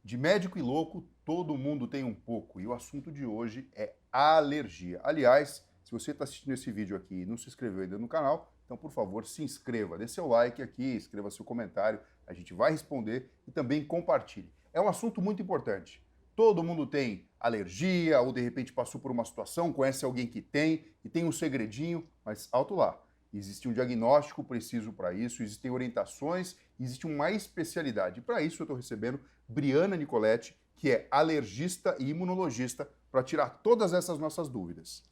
De médico e louco, todo mundo tem um pouco. E o assunto de hoje é alergia. Aliás, se você está assistindo esse vídeo aqui e não se inscreveu ainda no canal, então, por favor, se inscreva. Dê seu like aqui, escreva seu comentário. A gente vai responder e também compartilhe. É um assunto muito importante. Todo mundo tem alergia ou, de repente, passou por uma situação, conhece alguém que tem e tem um segredinho, mas alto lá. Existe um diagnóstico preciso para isso, existem orientações, existe uma especialidade. Para isso, eu estou recebendo Briana Nicoletti, que é alergista e imunologista, para tirar todas essas nossas dúvidas.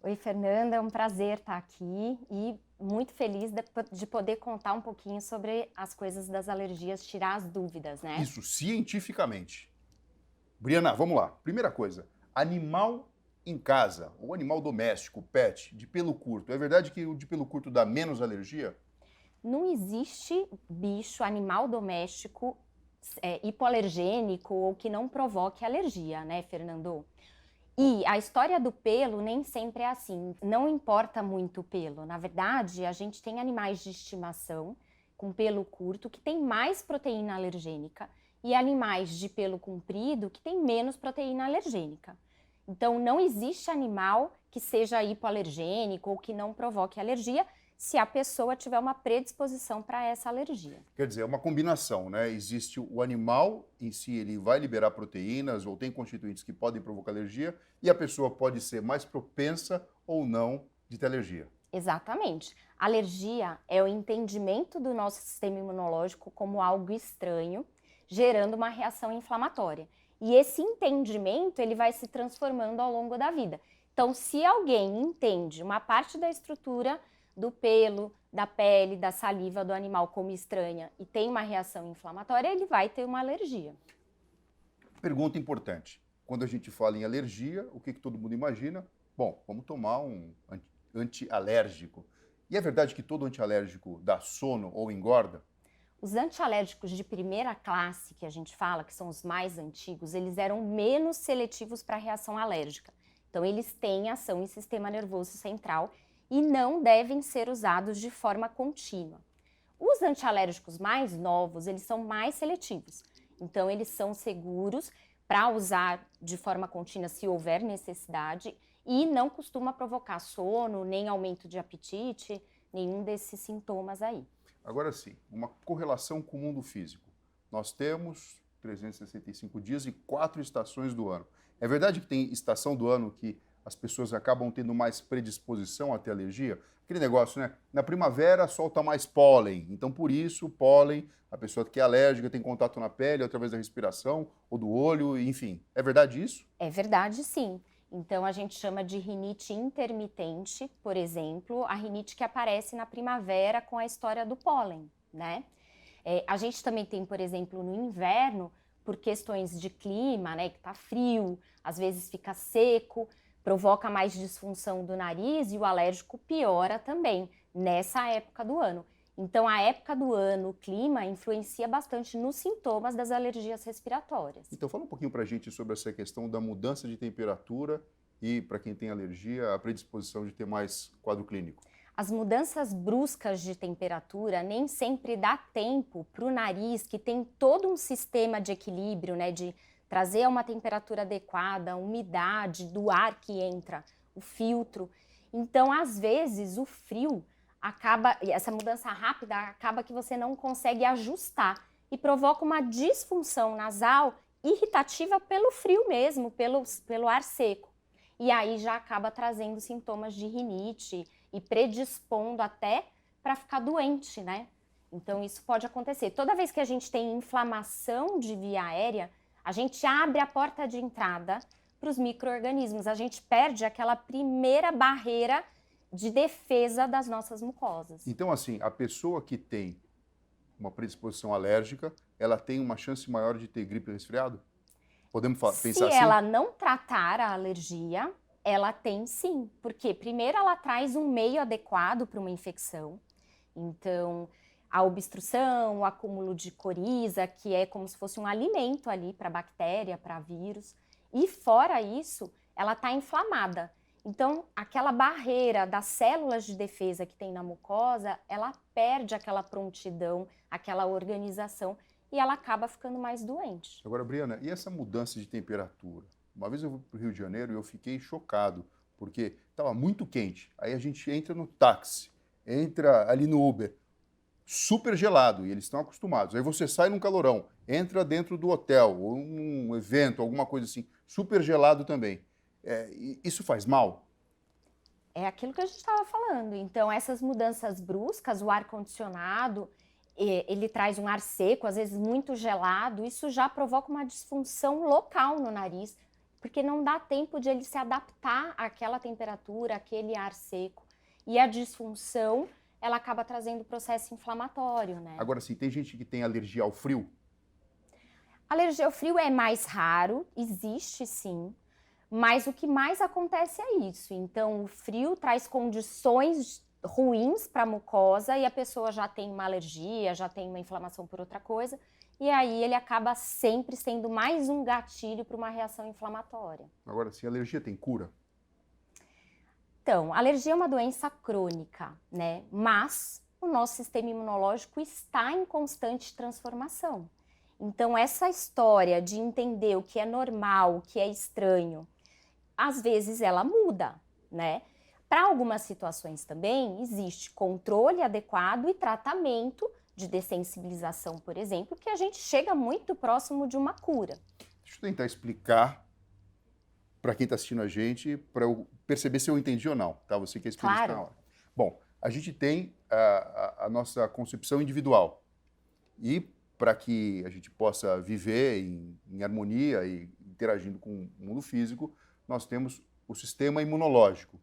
Oi, Fernanda, é um prazer estar aqui e muito feliz de poder contar um pouquinho sobre as coisas das alergias, tirar as dúvidas, né? Isso cientificamente. Briana, vamos lá. Primeira coisa, animal em casa, ou animal doméstico, pet, de pelo curto. É verdade que o de pelo curto dá menos alergia? Não existe bicho, animal doméstico, hipoalergênico ou que não provoque alergia, né, Fernando? E a história do pelo nem sempre é assim, não importa muito o pelo. Na verdade, a gente tem animais de estimação com pelo curto que tem mais proteína alergênica e animais de pelo comprido que tem menos proteína alergênica. Então, não existe animal que seja hipoalergênico ou que não provoque alergia se a pessoa tiver uma predisposição para essa alergia. Quer dizer, é uma combinação, né? Existe o animal em si, ele vai liberar proteínas ou tem constituintes que podem provocar alergia e a pessoa pode ser mais propensa ou não de ter alergia. Exatamente. Alergia é o entendimento do nosso sistema imunológico como algo estranho, gerando uma reação inflamatória. E esse entendimento, ele vai se transformando ao longo da vida. Então, se alguém entende uma parte da estrutura do pelo, da pele, da saliva do animal como estranha e tem uma reação inflamatória, ele vai ter uma alergia. Pergunta importante. Quando a gente fala em alergia, o que todo mundo imagina? Bom, vamos tomar um antialérgico. E é verdade que todo antialérgico dá sono ou engorda? Os antialérgicos de primeira classe, que a gente fala, que são os mais antigos, eles eram menos seletivos para a reação alérgica. Então, eles têm ação em sistema nervoso central e não devem ser usados de forma contínua. Os antialérgicos mais novos, eles são mais seletivos. Então, eles são seguros para usar de forma contínua se houver necessidade e não costuma provocar sono, nem aumento de apetite, nenhum desses sintomas aí. Agora sim, uma correlação com o mundo físico. Nós temos 365 dias e 4 estações do ano. É verdade que tem estação do ano que as pessoas acabam tendo mais predisposição a ter alergia? Aquele negócio, né? Na primavera solta mais pólen, então por isso o pólen, a pessoa que é alérgica tem contato na pele através da respiração ou do olho, enfim. É verdade isso? É verdade, sim. Então, a gente chama de rinite intermitente, por exemplo, a rinite que aparece na primavera com a história do pólen, né? A gente também tem, por exemplo, no inverno, por questões de clima, né, que tá frio, às vezes fica seco, provoca mais disfunção do nariz e o alérgico piora também nessa época do ano. Então, a época do ano, o clima, influencia bastante nos sintomas das alergias respiratórias. Então fala um pouquinho pra gente sobre essa questão da mudança de temperatura e, para quem tem alergia, a predisposição de ter mais quadro clínico. As mudanças bruscas de temperatura nem sempre dá tempo para o nariz, que tem todo um sistema de equilíbrio, né, de trazer a uma temperatura adequada, a umidade do ar que entra, o filtro. Então, às vezes, o frio acaba, essa mudança rápida acaba que você não consegue ajustar e provoca uma disfunção nasal irritativa pelo frio mesmo, pelo ar seco. E aí já acaba trazendo sintomas de rinite e predispondo até para ficar doente, né? Então isso pode acontecer. Toda vez que a gente tem inflamação de via aérea, a gente abre a porta de entrada para os micro-organismos. A gente perde aquela primeira barreira de defesa das nossas mucosas. Então, assim, a pessoa que tem uma predisposição alérgica, ela tem uma chance maior de ter gripe ou resfriado? Podemos Se pensar assim? ela não tratar a alergia, ela tem sim, porque primeiro ela traz um meio adequado para uma infecção. Então, a obstrução, o acúmulo de coriza, que é como se fosse um alimento ali para bactéria, para vírus. E fora isso, ela está inflamada. Então, aquela barreira das células de defesa que tem na mucosa, ela perde aquela prontidão, aquela organização e ela acaba ficando mais doente. Agora, Briana, e essa mudança de temperatura? Uma vez eu fui para o Rio de Janeiro e eu fiquei chocado, porque estava muito quente. Aí a gente entra no táxi, entra ali no Uber, super gelado, e eles estão acostumados. Aí você sai num calorão, entra dentro do hotel, ou um evento, alguma coisa assim, super gelado também. Isso faz mal? É aquilo que a gente estava falando. Então, essas mudanças bruscas, o ar-condicionado, ele traz um ar seco, às vezes muito gelado, isso já provoca uma disfunção local no nariz, porque não dá tempo de ele se adaptar àquela temperatura, àquele ar seco. E a disfunção, ela acaba trazendo processo inflamatório, né? Agora, sim, tem gente que tem alergia ao frio? Alergia ao frio é mais raro, existe sim, mas o que mais acontece é isso. Então, o frio traz condições ruins para a mucosa e a pessoa já tem uma alergia, já tem uma inflamação por outra coisa, e aí ele acaba sempre sendo mais um gatilho para uma reação inflamatória. Agora, sim, alergia tem cura? Então, a alergia é uma doença crônica, né? Mas o nosso sistema imunológico está em constante transformação. Então, essa história de entender o que é normal, o que é estranho, às vezes ela muda, né? Para algumas situações também existe controle adequado e tratamento de dessensibilização, por exemplo, que a gente chega muito próximo de uma cura. Deixa eu tentar explicar para quem está assistindo a gente, para eu perceber se eu entendi ou não, tá? Você que é especialista Claro. na hora. Bom, a gente tem a nossa concepção individual. E para que a gente possa viver em harmonia e interagindo com o mundo físico, nós temos o sistema imunológico.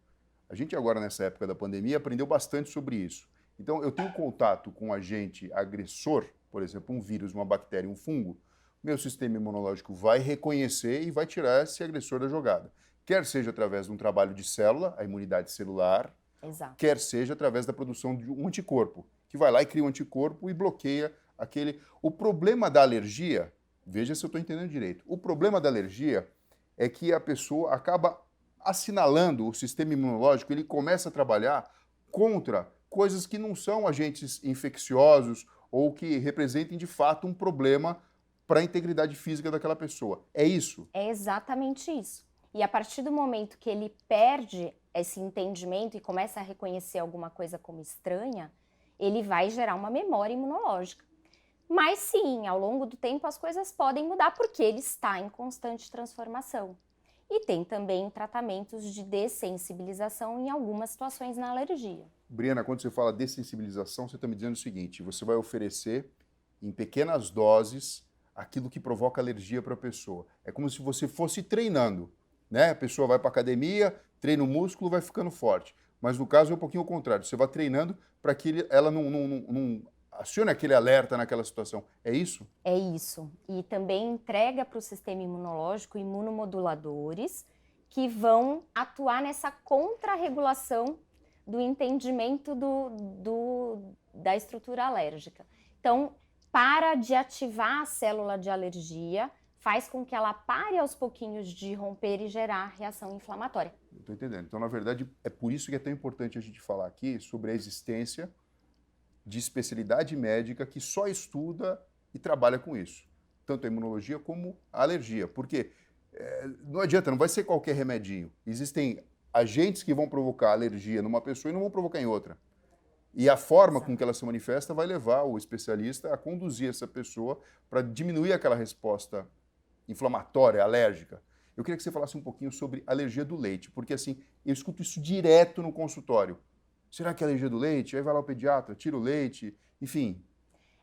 A gente agora, nessa época da pandemia, aprendeu bastante sobre isso. Então, eu tenho contato com um agente agressor, por exemplo, um vírus, uma bactéria, um fungo, meu sistema imunológico vai reconhecer e vai tirar esse agressor da jogada. Quer seja através de um trabalho de célula, a imunidade celular, Exato. quer seja através da produção de um anticorpo, que vai lá e cria um anticorpo e bloqueia aquele... O problema da alergia, veja se eu estou entendendo direito, o problema da alergia é que a pessoa acaba assinalando o sistema imunológico, ele começa a trabalhar contra coisas que não são agentes infecciosos ou que representem de fato um problema para a integridade física daquela pessoa. É isso? É exatamente isso. E a partir do momento que ele perde esse entendimento e começa a reconhecer alguma coisa como estranha, ele vai gerar uma memória imunológica. Mas sim, ao longo do tempo as coisas podem mudar porque ele está em constante transformação. E tem também tratamentos de dessensibilização em algumas situações na alergia. Briana, quando você fala dessensibilização, você está me dizendo o seguinte, você vai oferecer em pequenas doses aquilo que provoca alergia para a pessoa. É como se você fosse treinando, né? A pessoa vai para a academia, treina o músculo, vai ficando forte. Mas no caso é um pouquinho ao contrário, você vai treinando para que ela não acione aquele alerta naquela situação. É isso? É isso. E também entrega para o sistema imunológico imunomoduladores que vão atuar nessa contrarregulação do entendimento da estrutura alérgica. Então, para de ativar a célula de alergia, faz com que ela pare aos pouquinhos de romper e gerar reação inflamatória. Estou entendendo. Então, na verdade, é por isso que é tão importante a gente falar aqui sobre a existência de especialidade médica que só estuda e trabalha com isso. Tanto a imunologia como a alergia. Porque não adianta, não vai ser qualquer remedinho. Existem agentes que vão provocar alergia numa pessoa e não vão provocar em outra. E a forma com que ela se manifesta vai levar o especialista a conduzir essa pessoa para diminuir aquela resposta inflamatória, alérgica. Eu queria que você falasse um pouquinho sobre alergia do leite, porque assim, eu escuto isso direto no consultório. Será que é alergia do leite? Aí vai lá o pediatra, tira o leite, enfim.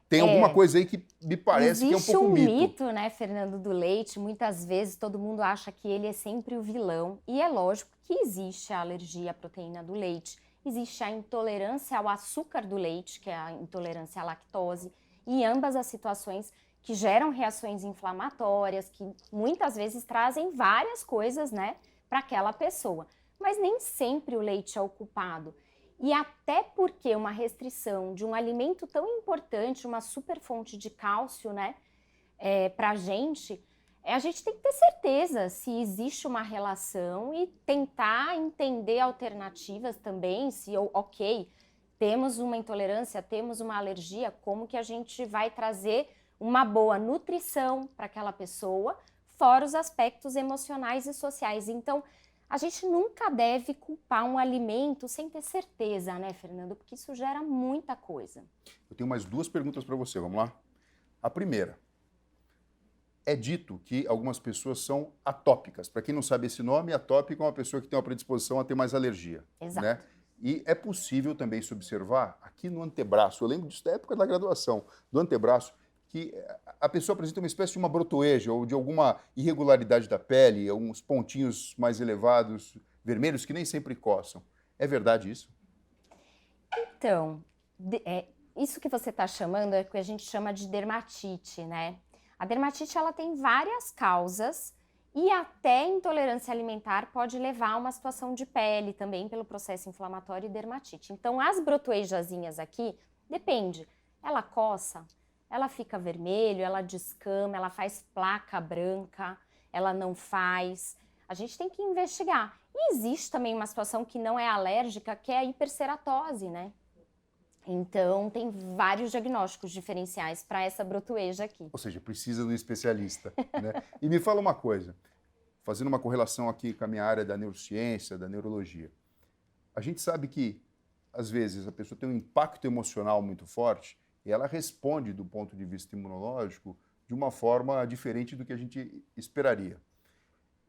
Tem alguma coisa aí que me parece que é um pouco mito. Existe um mito, né, Fernando, do leite. Muitas vezes todo mundo acha que ele é sempre o vilão. E é lógico que existe a alergia à proteína do leite. Existe a intolerância ao açúcar do leite, que é a intolerância à lactose. E ambas as situações que geram reações inflamatórias, que muitas vezes trazem várias coisas, né, para aquela pessoa. Mas nem sempre o leite é o culpado. E até porque uma restrição de um alimento tão importante, uma super fonte de cálcio, né, para a gente tem que ter certeza se existe uma relação e tentar entender alternativas também, se, ok, temos uma intolerância, temos uma alergia, como que a gente vai trazer uma boa nutrição para aquela pessoa, fora os aspectos emocionais e sociais. Então, a gente nunca deve culpar um alimento sem ter certeza, né, Fernando? Porque isso gera muita coisa. Eu tenho mais 2 perguntas para você, vamos lá? A primeira, é dito que algumas pessoas são atópicas. Para quem não sabe esse nome, atópico é uma pessoa que tem uma predisposição a ter mais alergia. Exato. Né? E é possível também se observar aqui no antebraço, eu lembro disso da época da graduação, do antebraço, que a pessoa apresenta uma espécie de uma brotoeja ou de alguma irregularidade da pele, uns pontinhos mais elevados, vermelhos, que nem sempre coçam. É verdade isso? Então, isso que você está chamando é o que a gente chama de dermatite, né? A dermatite ela tem várias causas e até intolerância alimentar pode levar a uma situação de pele também pelo processo inflamatório e dermatite. Então, as brotoejazinhas aqui, depende, ela coça, ela fica vermelho, ela descama, ela faz placa branca, ela não faz. A gente tem que investigar. E existe também uma situação que não é alérgica, que é a hiperceratose, né? Então, tem vários diagnósticos diferenciais para essa brotoeja aqui. Ou seja, precisa de um especialista. Né? E me fala uma coisa, fazendo uma correlação aqui com a minha área da neurociência, da neurologia. A gente sabe que, às vezes, a pessoa tem um impacto emocional muito forte e ela responde, do ponto de vista imunológico, de uma forma diferente do que a gente esperaria.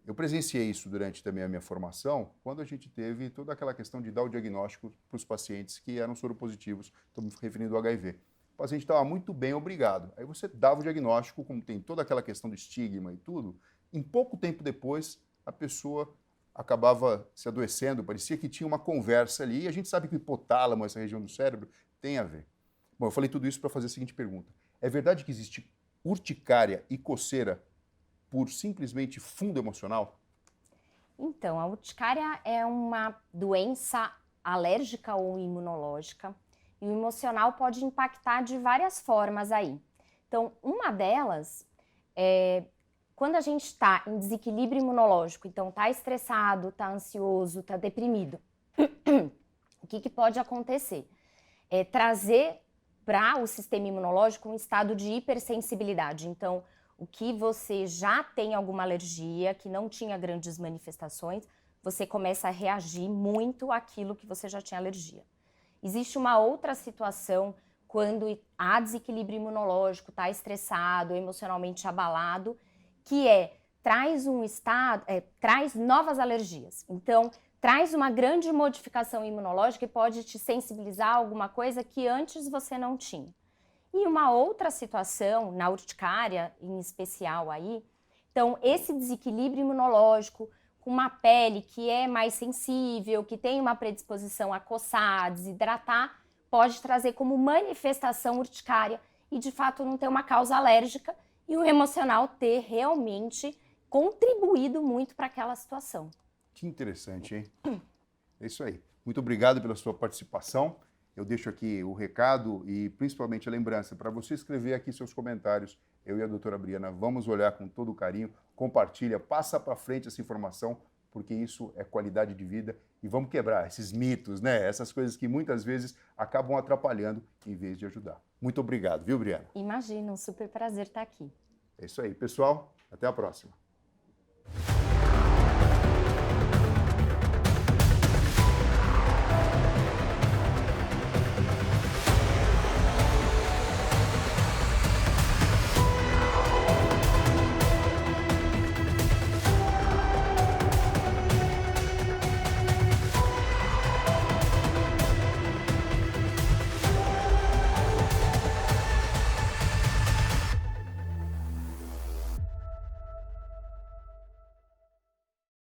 Eu presenciei isso durante também a minha formação, quando a gente teve toda aquela questão de dar o diagnóstico para os pacientes que eram soropositivos, estou me referindo ao HIV. O paciente estava muito bem, obrigado. Aí você dava o diagnóstico, como tem toda aquela questão do estigma e tudo, em pouco tempo depois a pessoa acabava se adoecendo, parecia que tinha uma conversa ali, e a gente sabe que o hipotálamo, essa região do cérebro, tem a ver. Bom, eu falei tudo isso para fazer a seguinte pergunta. É verdade que existe urticária e coceira por simplesmente fundo emocional? Então, a urticária é uma doença alérgica ou imunológica e o emocional pode impactar de várias formas aí. Então, uma delas é quando a gente está em desequilíbrio imunológico, então está estressado, está ansioso, está deprimido. O que pode acontecer? É trazer para o sistema imunológico um estado de hipersensibilidade. Então, o que você já tem alguma alergia, que não tinha grandes manifestações, você começa a reagir muito àquilo que você já tinha alergia. Existe uma outra situação quando há desequilíbrio imunológico, está estressado, emocionalmente abalado, que traz traz novas alergias. Então, traz uma grande modificação imunológica e pode te sensibilizar a alguma coisa que antes você não tinha. E uma outra situação, na urticária em especial aí, então esse desequilíbrio imunológico, com uma pele que é mais sensível, que tem uma predisposição a coçar, a desidratar, pode trazer como manifestação urticária e de fato não ter uma causa alérgica e o emocional ter realmente contribuído muito para aquela situação. Que interessante, hein? É isso aí. Muito obrigado pela sua participação. Eu deixo aqui o recado e principalmente a lembrança para você escrever aqui seus comentários. Eu e a doutora Briana vamos olhar com todo o carinho, compartilha, passa para frente essa informação, porque isso é qualidade de vida e vamos quebrar esses mitos, né? Essas coisas que muitas vezes acabam atrapalhando em vez de ajudar. Muito obrigado, viu, Briana? Imagina, um super prazer estar aqui. É isso aí, pessoal. Até a próxima.